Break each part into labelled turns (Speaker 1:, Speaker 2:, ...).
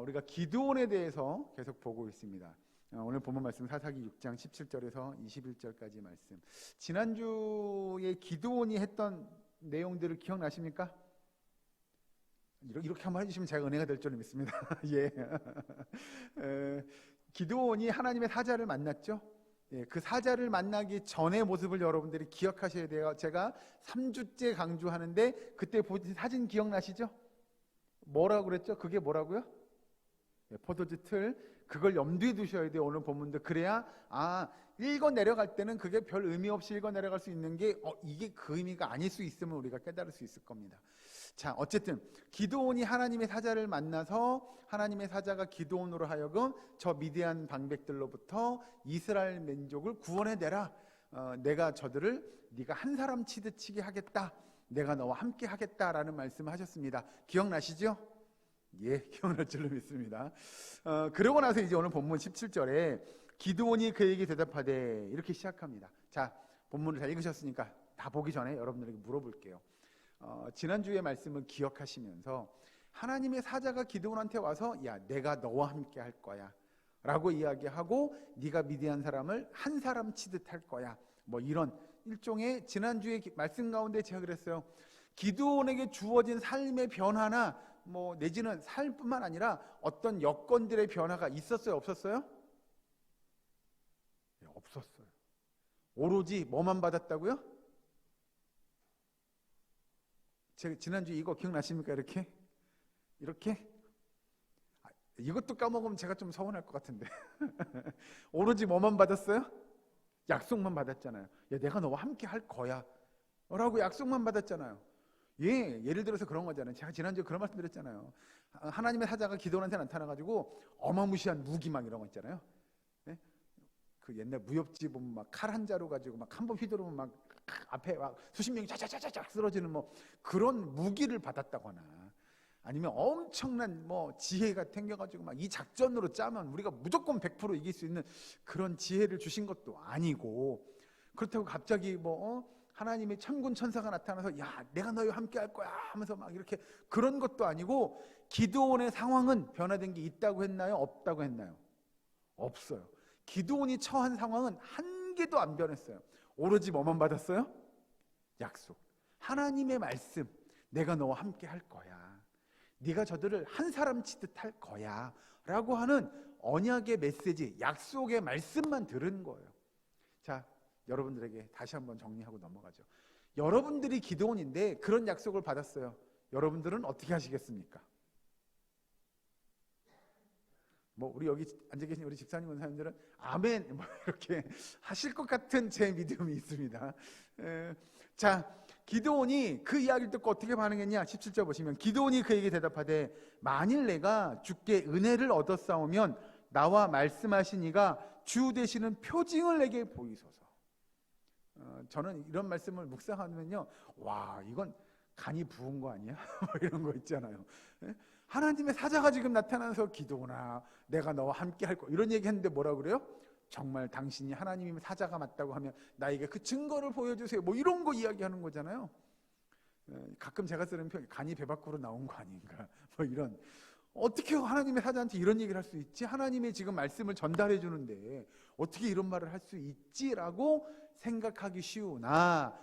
Speaker 1: 우리가 기드온에 대해서 계속 보고 있습니다. 오늘 본문 말씀 사사기 6장 17절에서 21절까지 말씀. 지난주에 기드온이 했던 내용들을 기억나십니까? 이렇게 한번 해주시면 제가 은혜가 될 줄 믿습니다. 예. 기드온이 하나님의 사자를 만났죠. 그 사자를 만나기 전의 모습을 여러분들이 기억하셔야 돼요. 제가 3주째 강조하는데 그때 보신 사진 기억나시죠? 뭐라고 그랬죠? 그게 뭐라고요? 포도주 틀. 그걸 염두에 두셔야 돼요. 오늘 본문도. 그래야 읽어 내려갈 때는 그게 별 의미 없이 읽어 내려갈 수 있는 게 이게 그 의미가 아닐 수 있음을 우리가 깨달을 수 있을 겁니다. 자, 어쨌든 기드온이 하나님의 사자를 만나서 하나님의 사자가 기드온으로 하여금 저 미디안 방백들로부터 이스라엘 민족을 구원해내라. 내가 저들을 네가 한 사람 치듯 치게 하겠다. 내가 너와 함께 하겠다라는 말씀을 하셨습니다. 기억나시죠? 예, 기억날 줄로 믿습니다. 그러고 나서 이제 오늘 본문 17절에 기드온이 그에게 대답하되 이렇게 시작합니다. 자, 본문을 잘 읽으셨으니까 다 보기 전에 여러분들에게 물어볼게요. 지난주의 말씀을 기억하시면서 하나님의 사자가 기드온한테 와서 야, 내가 너와 함께 할 거야 라고 이야기하고 네가 미디안 사람을 한 사람 치듯 할 거야, 뭐 이런 일종의 지난주의 말씀 가운데 제가 그랬어요. 기드온에게 주어진 삶의 변화나 뭐 내지는 삶뿐만 아니라 어떤 여건들의 변화가 있었어요? 없었어요? 네, 없었어요. 오로지 뭐만 받았다고요? 제가 지난주 이거 기억나십니까? 이렇게? 이것도 까먹으면 제가 좀 서운할 것 같은데. 오로지 뭐만 받았어요? 약속만 받았잖아요. 야, 내가 너와 함께 할 거야 라고 약속만 받았잖아요. 예를 들어서 그런 거잖아요. 제가 지난주에 그런 말씀 드렸잖아요. 하나님의 사자가 기드온한테 나타나가지고 어마무시한 무기 막 이런 거 있잖아요. 예? 그 옛날 무협지 보면 막 칼 한 자루 가지고 막 한 번 휘두르면 막 앞에 막 수십 명이 짜자자자작 쓰러지는 뭐 그런 무기를 받았다거나, 아니면 엄청난 뭐 지혜가 생겨가지고 막 이 작전으로 짜면 우리가 무조건 100% 이길 수 있는 그런 지혜를 주신 것도 아니고, 그렇다고 갑자기 하나님의 천군 천사가 나타나서 야, 내가 너희와 함께 할 거야 하면서 막 이렇게 그런 것도 아니고, 기드온의 상황은 변화된 게 있다고 했나요? 없다고 했나요? 없어요. 기드온이 처한 상황은 한 개도 안 변했어요. 오로지 뭐만 받았어요? 약속. 하나님의 말씀. 내가 너와 함께 할 거야. 네가 저들을 한 사람 치듯 할 거야 라고 하는 언약의 메시지, 약속의 말씀만 들은 거예요. 자, 여러분들에게 다시 한번 정리하고 넘어가죠. 여러분들이 기드온인데 그런 약속을 받았어요. 여러분들은 어떻게 하시겠습니까? 뭐 우리 여기 앉아 계신 우리 집사님 원사님들은 아멘 뭐 이렇게 하실 것 같은 제 믿음이 있습니다. 자, 기드온이 그 이야기를 듣고 어떻게 반응했냐? 17절 보시면 기드온이 그에게 대답하되 만일 내가 주께 은혜를 얻었사오면 나와 말씀하신 이가 주 되시는 표징을 내게 보이소서. 저는 이런 말씀을 묵상하면요, 와, 이건 간이 부은 거 아니야? 이런 거 있잖아요. 하나님의 사자가 지금 나타나서 기드온아, 내가 너와 함께 할 거, 이런 얘기 했는데 뭐라 그래요? 정말 당신이 하나님의 사자가 맞다고 하면 나에게 그 증거를 보여주세요, 뭐 이런 거 이야기하는 거잖아요. 가끔 제가 쓰는 표현, 간이 배 밖으로 나온 거 아닌가, 뭐 이런. 어떻게 하나님의 사자한테 이런 얘기를 할 수 있지? 하나님의 지금 말씀을 전달해 주는데 어떻게 이런 말을 할 수 있지라고 생각하기 쉬우나,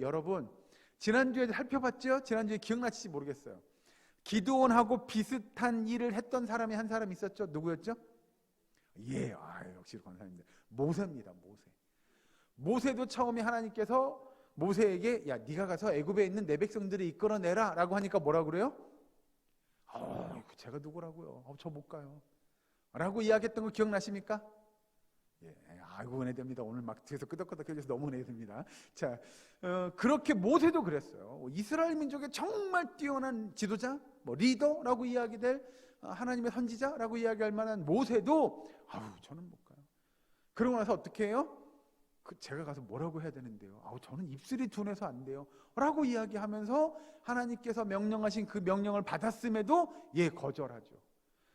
Speaker 1: 여러분 지난주에 살펴봤죠? 지난주에 기억나실지 모르겠어요. 기드온하고 비슷한 일을 했던 사람이 한 사람 있었죠? 누구였죠? 역시 권사님들, 모세입니다. 모세도 처음에 하나님께서 모세에게 야, 네가 가서 애굽에 있는 내 백성들을 이끌어내라 라고 하니까 뭐라 그래요? 제가 누구라고요? 저 못 가요 라고 이야기했던 거 기억나십니까? 아이고 은혜됩니다. 오늘 막 뒤에서 끄덕끄덕 해줘서 너무 은혜됩니다. 자, 그렇게 모세도 그랬어요. 이스라엘 민족의 정말 뛰어난 지도자, 리더라고 이야기될 하나님의 선지자라고 이야기할 만한 모세도 저는 못 가요. 그러고 나서 어떻게 해요? 제가 가서 뭐라고 해야 되는데요? 저는 입술이 둔해서 안 돼요 라고 이야기하면서 하나님께서 명령하신 그 명령을 받았음에도 거절하죠.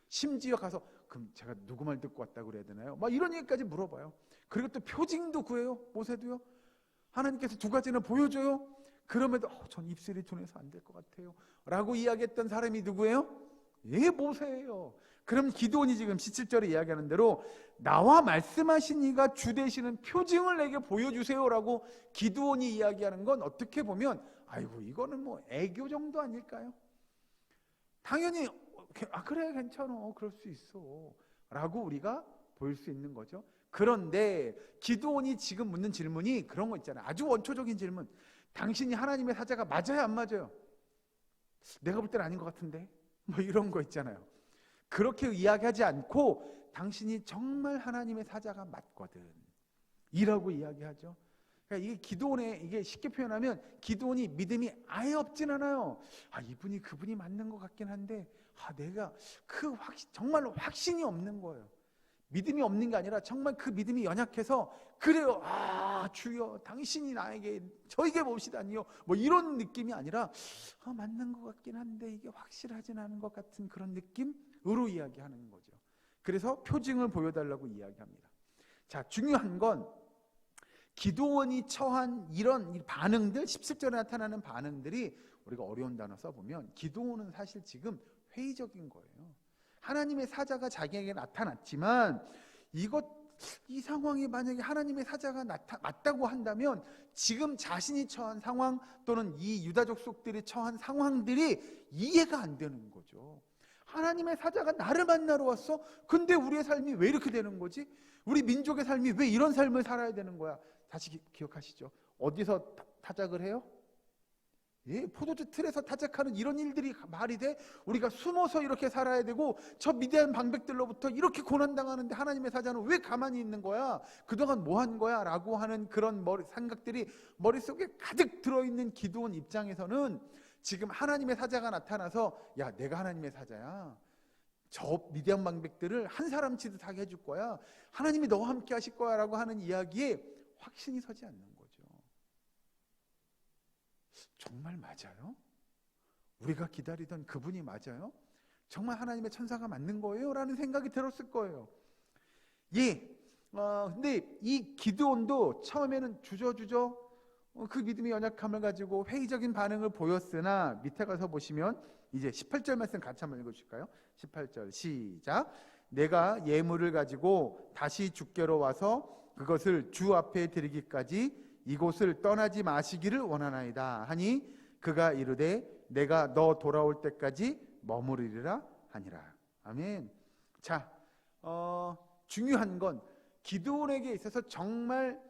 Speaker 1: 심지어 가서 그럼 제가 누구 말 듣고 왔다고 그래야 되나요? 막 이런 얘기까지 물어봐요. 그리고 또 표징도 구해요. 모세도요. 하나님께서 두 가지는 보여줘요. 그럼에도 전 입술이 둔해서 안 될 것 같아요 라고 이야기했던 사람이 누구예요? 예, 모세예요. 그럼 기드온이 지금 17절에 이야기하는 대로 나와 말씀하신 이가 주 되시는 표징을 내게 보여주세요라고 기드온이 이야기하는 건 어떻게 보면 아이고 이거는 뭐 애교 정도 아닐까요? 당연히 그래 괜찮아 그럴 수 있어 라고 우리가 볼 수 있는 거죠. 그런데 기드온이 지금 묻는 질문이 그런 거 있잖아요. 아주 원초적인 질문. 당신이 하나님의 사자가 맞아요 안 맞아요? 내가 볼 때는 아닌 것 같은데 뭐 이런 거 있잖아요. 그렇게 이야기하지 않고 당신이 정말 하나님의 사자가 맞거든 이라고 이야기하죠. 그러니까 이게 기드온의 이게 쉽게 표현하면 기드온이 믿음이 아예 없진 않아요. 이분이 그분이 맞는 것 같긴 한데 내가 정말로 확신이 없는 거예요. 믿음이 없는 게 아니라 정말 그 믿음이 연약해서 그래요. 주여 당신이 저에게 봅시다니요. 뭐 이런 느낌이 아니라 맞는 것 같긴 한데 이게 확실하진 않은 것 같은 그런 느낌으로 이야기하는 거죠. 그래서 표징을 보여달라고 이야기합니다. 자, 중요한 건 기드온이 처한 이런 반응들, 17절에 나타나는 반응들이 우리가 어려운 단어 써보면 기드온은 사실 지금 회의적인 거예요. 하나님의 사자가 자기에게 나타났지만 이 상황이 만약에 하나님의 사자가 맞다고 한다면 지금 자신이 처한 상황 또는 이 유다 족속들이 처한 상황들이 이해가 안 되는 거죠. 하나님의 사자가 나를 만나러 왔어? 근데 우리의 삶이 왜 이렇게 되는 거지? 우리 민족의 삶이 왜 이런 삶을 살아야 되는 거야? 다시 기억하시죠? 어디서 타작을 해요? 예, 포도주 틀에서 타작하는 이런 일들이 말이 돼? 우리가 숨어서 이렇게 살아야 되고 저 미디안 방백들로부터 이렇게 고난당하는데 하나님의 사자는 왜 가만히 있는 거야? 그동안 뭐 한 거야? 라고 하는 그런 생각들이 머릿속에 가득 들어있는 기드온 입장에서는 지금 하나님의 사자가 나타나서 야 내가 하나님의 사자야, 저 미디안 방백들을 한 사람치듯 하게 해줄 거야, 하나님이 너와 함께 하실 거야 라고 하는 이야기에 확신이 서지 않는 거죠. 정말 맞아요? 우리가 기다리던 그분이 맞아요? 정말 하나님의 천사가 맞는 거예요? 라는 생각이 들었을 거예요. 근데 이 기드온도 처음에는 주저주저 그 믿음의 연약함을 가지고 회의적인 반응을 보였으나 밑에 가서 보시면 이제 18절 말씀 같이 한번 읽어주실까요? 18절 시작. 내가 예물을 가지고 다시 주께로 와서 그것을 주 앞에 드리기까지 이곳을 떠나지 마시기를 원하나이다 하니 그가 이르되 내가 너 돌아올 때까지 머무르리라 하니라. 아멘. 자, 중요한 건 기드온에게 있어서 정말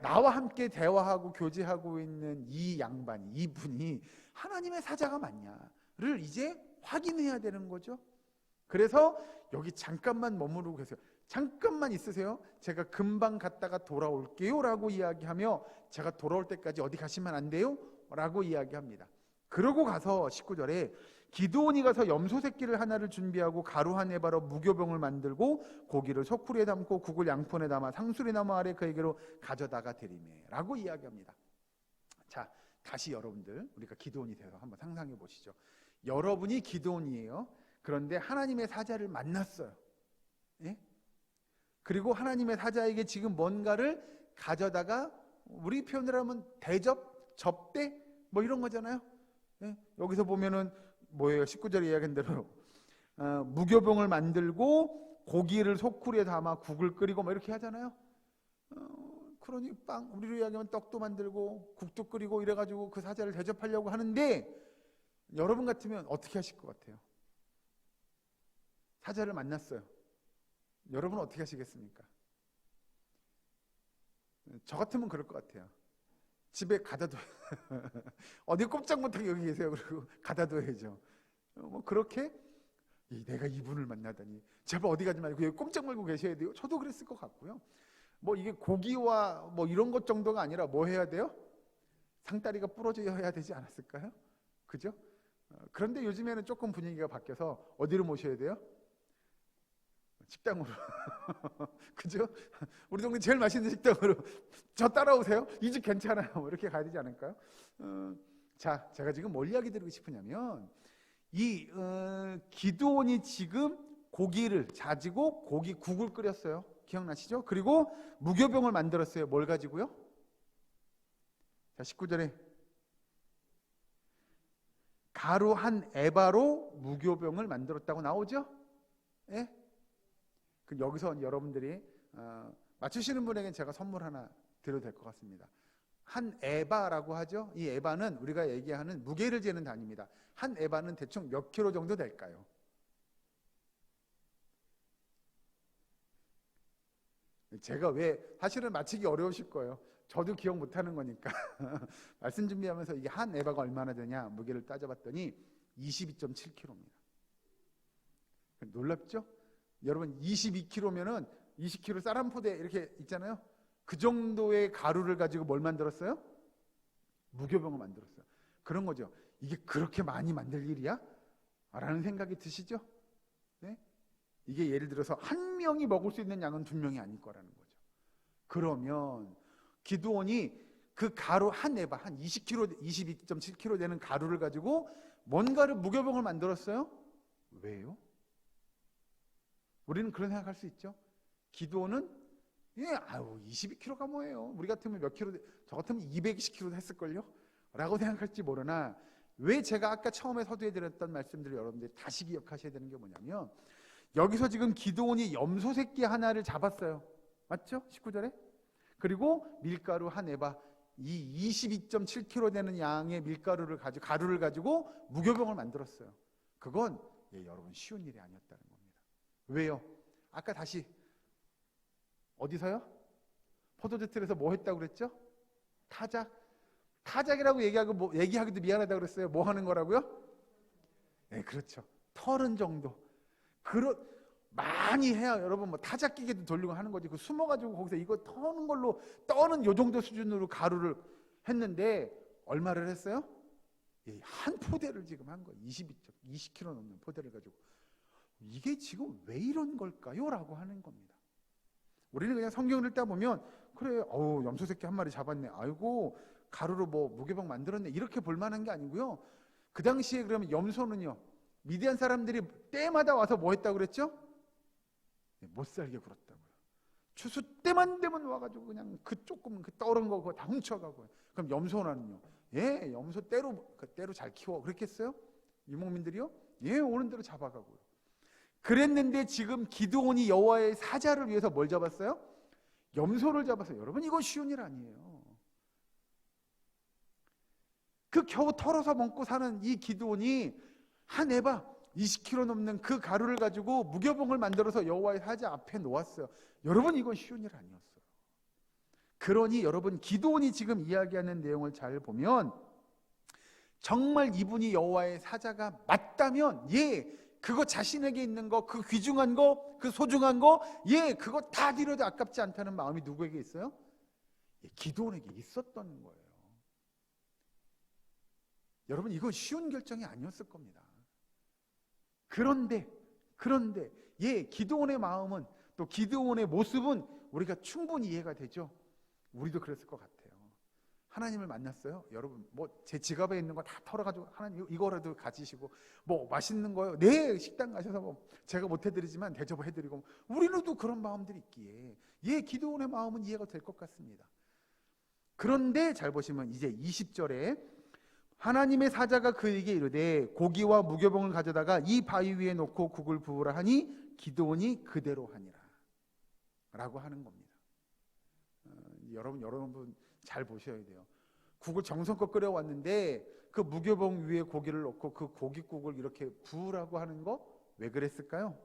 Speaker 1: 나와 함께 대화하고 교제하고 있는 이 양반이, 이분이 하나님의 사자가 맞냐를 이제 확인해야 되는 거죠. 그래서 여기 잠깐만 머무르고 계세요. 잠깐만 있으세요. 제가 금방 갔다가 돌아올게요 라고 이야기하며 제가 돌아올 때까지 어디 가시면 안 돼요? 라고 이야기합니다. 그러고 가서 19절에 기드온이 가서 염소 새끼를 하나를 준비하고 가루 한 에바로 무교병을 만들고 고기를 소쿠리에 담고 국을 양푼에 담아 상수리 나무 아래 그에게로 가져다가 드리매 라고 이야기합니다. 자, 다시 여러분들 우리가 기드온이 돼서 한번 상상해 보시죠. 여러분이 기드온이에요. 그런데 하나님의 사자를 만났어요. 예? 그리고 하나님의 사자에게 지금 뭔가를 가져다가 우리 표현으로 하면 접대 뭐 이런 거잖아요. 예? 여기서 보면은 뭐예요? 19절에 이야기한 대로 무교병을 만들고 고기를 소쿠리에 담아 국을 끓이고 뭐 이렇게 하잖아요. 그러니 우리로 이야기하면 떡도 만들고 국도 끓이고 이래가지고 그 사자를 대접하려고 하는데 여러분 같으면 어떻게 하실 것 같아요? 사자를 만났어요. 여러분은 어떻게 하시겠습니까? 저 같으면 그럴 것 같아요. 집에 가다 둬. 어디 꼼짝 못하게 여기 계세요. 그리고 가다 둬야죠. 뭐 그렇게 내가 이분을 만나다니 제발 어디 가지 말고 여기 꼼짝 말고 계셔야 돼요. 저도 그랬을 것 같고요. 뭐 이게 고기와 뭐 이런 것 정도가 아니라 뭐 해야 돼요? 상다리가 부러져야 되지 않았을까요? 그죠? 그런데 요즘에는 조금 분위기가 바뀌어서 어디로 모셔야 돼요? 식당으로. 그죠? 우리 동네 제일 맛있는 식당으로 저 따라오세요. 이 집 괜찮아요. 뭐 이렇게 가야 되지 않을까요? 자, 제가 지금 뭘 이야기 드리고 싶으냐면 이 기드온이 지금 고기를 자지고 국을 끓였어요. 기억나시죠? 그리고 무교병을 만들었어요. 뭘 가지고요? 자, 19절에 가루 한 에바로 무교병을 만들었다고 나오죠? 예? 그럼 여기서 여러분들이 맞추시는 분에겐 제가 선물 하나 드려도 될 것 같습니다. 한 에바라고 하죠? 이 에바는 우리가 얘기하는 무게를 재는 단위입니다. 한 에바는 대충 몇 킬로 정도 될까요? 제가 왜 사실은 맞히기 어려우실 거예요. 저도 기억 못하는 거니까 말씀 준비하면서 이게 한 에바가 얼마나 되냐 무게를 따져봤더니 22.7kg입니다. 놀랍죠? 여러분 22kg면은 20kg 쌀 한 포대 이렇게 있잖아요. 그 정도의 가루를 가지고 뭘 만들었어요? 무교병을 만들었어요. 그런 거죠. 이게 그렇게 많이 만들 일이야? 라는 생각이 드시죠? 네? 이게 예를 들어서 한 명이 먹을 수 있는 양은 2명이 아닐 거라는 거죠. 그러면 기드온이 그 가루 한 에바, 한 20kg, 22.7kg 되는 가루를 가지고 뭔가를 무교병을 만들었어요? 왜요? 우리는 그런 생각할 수 있죠. 기드온은 22kg가 뭐예요? 우리 같으면 몇 킬로, 저 같으면 220kg 했을걸요? 라고 생각할지 모르나 왜 제가 아까 처음에 서두에 드렸던 말씀들을 여러분들이 다시 기억하셔야 되는 게 뭐냐면 여기서 지금 기드온이 염소 새끼 하나를 잡았어요. 맞죠? 19절에. 그리고 밀가루 한 에바, 이 22.7kg 되는 양의 밀가루를 가지고 가루를 가지고 무교병을 만들었어요. 그건 여러분 쉬운 일이 아니었다는 겁니다. 왜요? 아까 다시 어디서요? 포도주틀에서 뭐 했다고 그랬죠? 타작이라고 얘기하기도 미안하다고 그랬어요. 뭐 하는 거라고요? 네, 그렇죠. 털은 정도. 많이 해야 여러분 뭐 타작기계도 돌리고 하는 거지. 그 숨어가지고 거기서 이거 터는 걸로 떠는 요 정도 수준으로 가루를 했는데 얼마를 했어요? 한 포대를 지금 한 거예요. 20kg 넘는 포대를 가지고. 이게 지금 왜 이런 걸까요? 라고 하는 겁니다. 우리는 그냥 성경을 읽다 보면 그래 염소 새끼 한 마리 잡았네. 아이고 가루로 뭐 무교병 만들었네. 이렇게 볼 만한 게 아니고요. 그 당시에 그러면 염소는요. 미디안 사람들이 때마다 와서 뭐 했다고 그랬죠? 못 살게 굴었다고요. 추수 때만 되면 와가지고 그냥 그 조금 그 떠오른 거 그거 다 훔쳐가고요. 그럼 염소는요? 염소 때로 잘 키워. 그랬겠어요? 유목민들이요? 오는 대로 잡아가고요. 그랬는데 지금 기드온이 여호와의 사자를 위해서 뭘 잡았어요? 염소를 잡았어요. 여러분 이건 쉬운 일 아니에요. 그 겨우 털어서 먹고 사는 이 기드온이 한 에바 20kg 넘는 그 가루를 가지고 무교병을 만들어서 여호와의 사자 앞에 놓았어요. 여러분 이건 쉬운 일 아니었어요. 그러니 여러분 기드온이 지금 이야기하는 내용을 잘 보면 정말 이분이 여호와의 사자가 맞다면 그거 자신에게 있는 거, 그 귀중한 거, 그 소중한 거, 그거 다 드려도 아깝지 않다는 마음이 누구에게 있어요? 기드온에게 있었던 거예요. 여러분 이건 쉬운 결정이 아니었을 겁니다. 그런데 기드온의 마음은 또 기드온의 모습은 우리가 충분히 이해가 되죠. 우리도 그랬을 것 같아요. 하나님을 만났어요. 여러분 뭐 제 지갑에 있는 거 다 털어가지고 하나님 이거라도 가지시고 뭐 맛있는 거요. 네 식당 가셔서 뭐 제가 못 해드리지만 대접해드리고 우리는 또 그런 마음들이 있기에 기드온의 마음은 이해가 될 것 같습니다. 그런데 잘 보시면 이제 20절에 하나님의 사자가 그에게 이르되 고기와 무교병을 가져다가 이 바위 위에 놓고 국을 부으라 하니 기드온이 그대로 하니라 라고 하는 겁니다. 여러분 잘 보셔야 돼요. 국을 정성껏 끓여왔는데 그 무교병 위에 고기를 넣고 그 고깃국을 이렇게 부으라고 하는 거 왜 그랬을까요?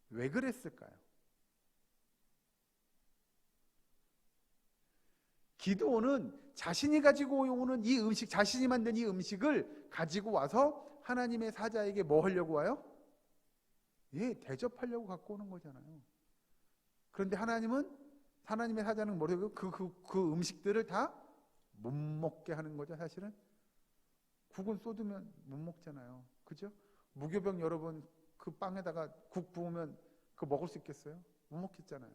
Speaker 1: 왜 그랬을까요? 기드온은 자신이 가지고 오는 이 음식, 자신이 만든 이 음식을 가지고 와서 하나님의 사자에게 뭐 하려고 와요? 대접하려고 갖고 오는 거잖아요. 그런데 하나님의 사자는 뭐라고요? 그 음식들을 다 못 먹게 하는 거죠. 사실은 국은 쏟으면 못 먹잖아요. 그죠? 무교병 여러분 그 빵에다가 국 부으면 그거 먹을 수 있겠어요? 못 먹겠잖아요.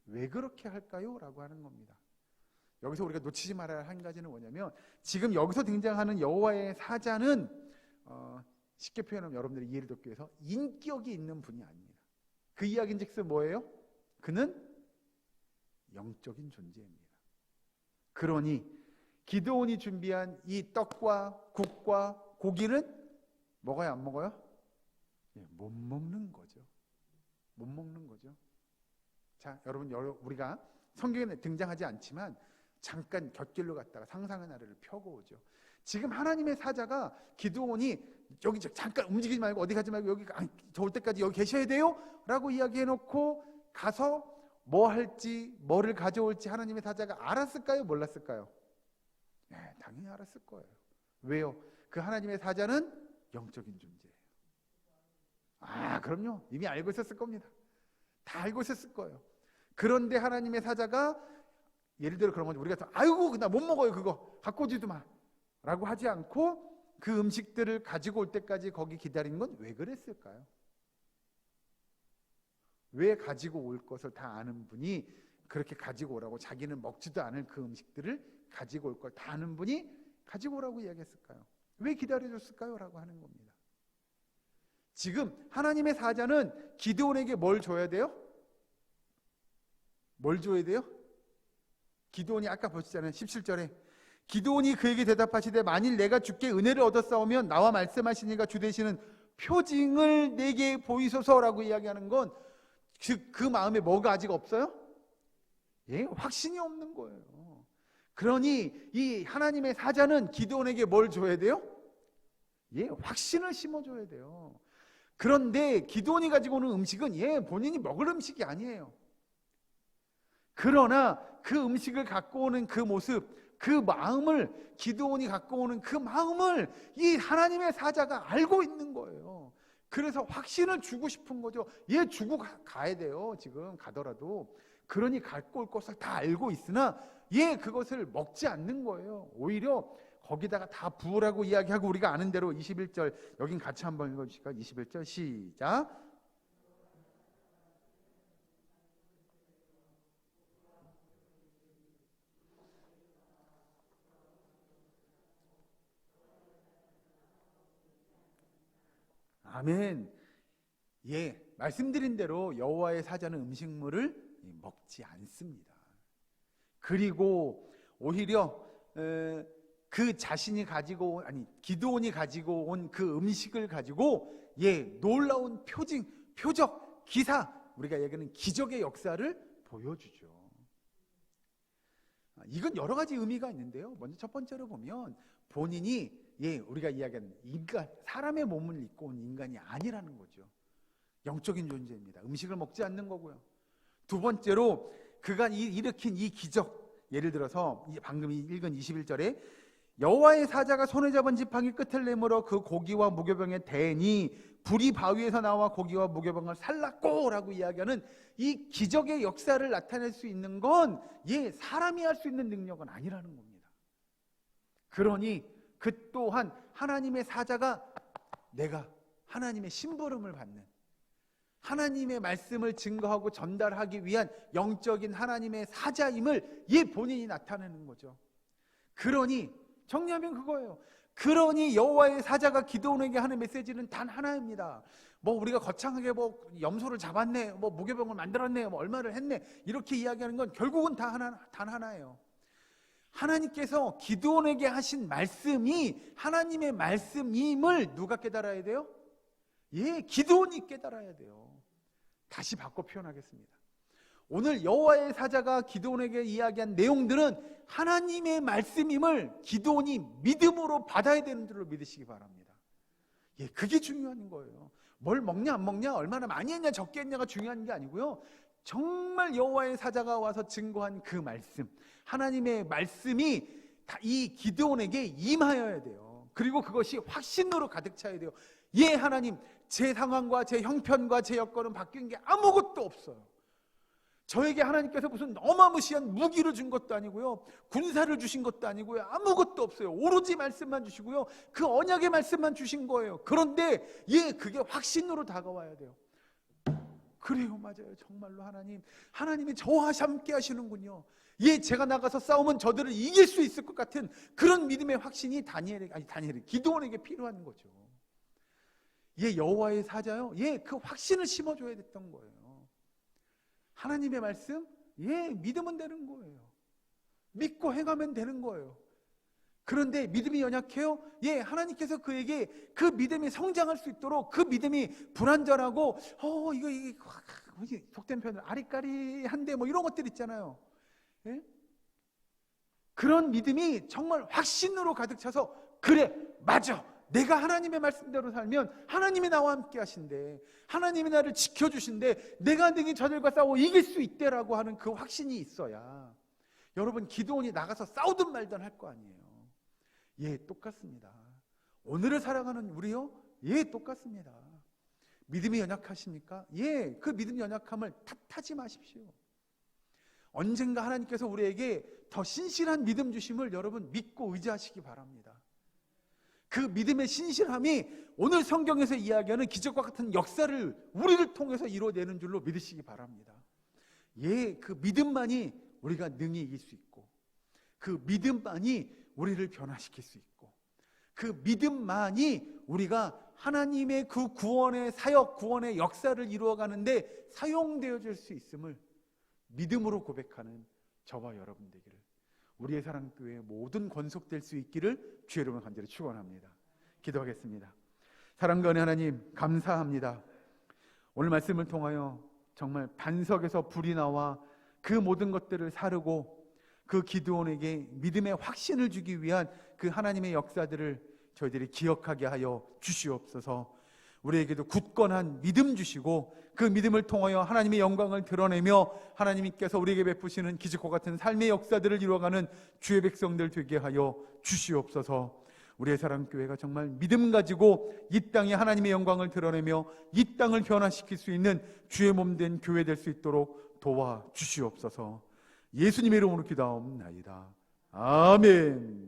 Speaker 1: 왜 그렇게 할까요? 라고 하는 겁니다. 여기서 우리가 놓치지 말아야 할 한 가지는 뭐냐면 지금 여기서 등장하는 여호와의 사자는 쉽게 표현하면 여러분들이 이해를 돕기 위해서 인격이 있는 분이 아닙니다. 그 이야기인즉슨 뭐예요? 그는 영적인 존재입니다. 그러니 기드온이 준비한 이 떡과 국과 고기는 먹어요, 안 먹어요? 못 먹는 거죠. 못 먹는 거죠. 자, 여러분, 우리가 성경에 등장하지 않지만 잠깐 곁길로 갔다가 상상의 나래를 펴고 오죠. 지금 하나님의 사자가 기드온이 여기 잠깐 움직이지 말고 어디 가지 말고 여기 저 올 때까지 여기 계셔야 돼요 라고 이야기해놓고 가서 뭐 할지 뭐를 가져올지 하나님의 사자가 알았을까요? 몰랐을까요? 네, 당연히 알았을 거예요. 왜요? 그 하나님의 사자는 영적인 존재예요. 그럼요. 이미 알고 있었을 겁니다. 다 알고 있었을 거예요. 그런데 하나님의 사자가 예를 들어 그런 거죠. 우리가 아이고 나 못 먹어요 그거 갖고 오지도 마 라고 하지 않고 그 음식들을 가지고 올 때까지 거기 기다리는 건 왜 그랬을까요? 왜 가지고 올 것을 다 아는 분이 그렇게 가지고 오라고, 자기는 먹지도 않을 그 음식들을 가지고 올 걸 다 아는 분이 가지고 오라고 이야기했을까요? 왜 기다려줬을까요? 라고 하는 겁니다. 지금 하나님의 사자는 기드온에게 뭘 줘야 돼요? 뭘 줘야 돼요? 기드온이 아까 보시잖아요. 17절에 기드온이 그에게 대답하시되 만일 내가 주께 은혜를 얻었사오면 나와 말씀하시니가 주 되시는 표징을 내게 보이소서라고 이야기하는 건 그 마음에 뭐가 아직 없어요? 확신이 없는 거예요. 그러니 이 하나님의 사자는 기드온에게 뭘 줘야 돼요? 확신을 심어줘야 돼요. 그런데 기드온이 가지고 오는 음식은 본인이 먹을 음식이 아니에요. 그러나 그 음식을 갖고 오는 그 모습, 그 마음을, 기드온이 갖고 오는 그 마음을 이 하나님의 사자가 알고 있는 거예요. 그래서 확신을 주고 싶은 거죠. 주고 가야 돼요. 지금 가더라도. 그러니 갖고 올 것을 다 알고 있으나 그것을 먹지 않는 거예요. 오히려 거기다가 다 부으라고 이야기하고, 우리가 아는 대로 21절 여긴 같이 한번 읽어주실까요? 21절 시작. 아멘. 말씀드린 대로 여호와의 사자는 음식물을 먹지 않습니다. 그리고 오히려 그 자신이 가지고 기드온이 가지고 온 그 음식을 가지고 놀라운 표적, 기사, 우리가 얘기하는 기적의 역사를 보여주죠. 이건 여러 가지 의미가 있는데요. 먼저 첫 번째로 보면 본인이 우리가 이야기하는 인간, 사람의 몸을 입고 온 인간이 아니라는 거죠. 영적인 존재입니다. 음식을 먹지 않는 거고요. 두 번째로 그가 일으킨 이 기적, 예를 들어서 방금 읽은 21절에 여호와의 사자가 손에 잡은 지팡이 끝을 내밀어 그 고기와 무교병에 대니 불이 바위에서 나와 고기와 무교병을 살랐고 라고 이야기하는 이 기적의 역사를 나타낼 수 있는 건 사람이 할 수 있는 능력은 아니라는 겁니다. 그러니 그 또한 하나님의 사자가 내가 하나님의 심부름을 받는, 하나님의 말씀을 증거하고 전달하기 위한 영적인 하나님의 사자임을 본인이 나타내는 거죠. 그러니 정리하면 그거예요. 그러니 여호와의 사자가 기드온에게 하는 메시지는 단 하나입니다. 우리가 거창하게 염소를 잡았네, 무교병을 만들었네, 얼마를 했네, 이렇게 이야기하는 건 결국은 단 하나예요. 하나님께서 기드온에게 하신 말씀이 하나님의 말씀임을 누가 깨달아야 돼요? 기드온이 깨달아야 돼요. 다시 바꿔 표현하겠습니다. 오늘 여호와의 사자가 기드온에게 이야기한 내용들은 하나님의 말씀임을 기드온이 믿음으로 받아야 되는 줄로 믿으시기 바랍니다. 그게 중요한 거예요. 뭘 먹냐 안 먹냐, 얼마나 많이 했냐 적게 했냐가 중요한 게 아니고요. 정말 여호와의 사자가 와서 증거한 그 말씀, 하나님의 말씀이 이 기드온에게 임하여야 돼요. 그리고 그것이 확신으로 가득 차야 돼요. 하나님, 제 상황과 제 형편과 제 여건은 바뀐 게 아무것도 없어요. 저에게 하나님께서 무슨 어마무시한 무기를 준 것도 아니고요, 군사를 주신 것도 아니고요, 아무것도 없어요. 오로지 말씀만 주시고요, 그 언약의 말씀만 주신 거예요. 그런데 그게 확신으로 다가와야 돼요. 그래요, 맞아요. 정말로 하나님이 저와 함께 하시는군요. 제가 나가서 싸우면 저들을 이길 수 있을 것 같은 그런 믿음의 확신이 기드온에게 필요한 거죠. 여호와의 사자요. 그 확신을 심어줘야 됐던 거예요. 하나님의 말씀, 믿으면 되는 거예요. 믿고 행하면 되는 거예요. 그런데 믿음이 연약해요? 예, 하나님께서 그에게 그 믿음이 성장할 수 있도록 그 믿음이 불완전하고 이게 속된 표현으로 아리까리한데 뭐 이런 것들 있잖아요. 예? 그런 믿음이 정말 확신으로 가득 차서 그래, 맞아, 내가 하나님의 말씀대로 살면 하나님이 나와 함께 하신대, 하나님이 나를 지켜주신대, 내가 능히 저들과 싸워 이길 수 있대라고 하는 그 확신이 있어야 여러분 기드온이 나가서 싸우든 말든 할 거 아니에요. 예, 똑같습니다. 오늘을 살아가는 우리요? 예, 똑같습니다. 믿음이 연약하십니까? 예, 그 믿음 연약함을 탓하지 마십시오. 언젠가 하나님께서 우리에게 더 신실한 믿음 주심을 여러분 믿고 의지하시기 바랍니다. 그 믿음의 신실함이 오늘 성경에서 이야기하는 기적과 같은 역사를 우리를 통해서 이루어내는 줄로 믿으시기 바랍니다. 예, 그 믿음만이 우리가 능히 이길 수 있고, 그 믿음만이 우리를 변화시킬 수 있고, 그 믿음만이 우리가 하나님의 그 구원의 사역, 구원의 역사를 이루어가는데 사용되어질 수 있음을 믿음으로 고백하는 저와 여러분 되기를, 우리의 사랑교회의 모든 권속될 수 있기를 주의 이름으로 간절히 축원합니다. 기도하겠습니다. 사랑과 은혜 하나님 감사합니다. 오늘 말씀을 통하여 정말 반석에서 불이 나와 그 모든 것들을 사르고 그 기드온에게 믿음의 확신을 주기 위한 그 하나님의 역사들을 저희들이 기억하게 하여 주시옵소서. 우리에게도 굳건한 믿음 주시고 그 믿음을 통하여 하나님의 영광을 드러내며 하나님께서 우리에게 베푸시는 기적과 같은 삶의 역사들을 이루어가는 주의 백성들 되게 하여 주시옵소서. 우리의 사랑교회가 정말 믿음 가지고 이 땅에 하나님의 영광을 드러내며 이 땅을 변화시킬 수 있는 주의 몸된 교회 될 수 있도록 도와주시옵소서. 예수님의 이름으로 기도하옵나이다. 아멘.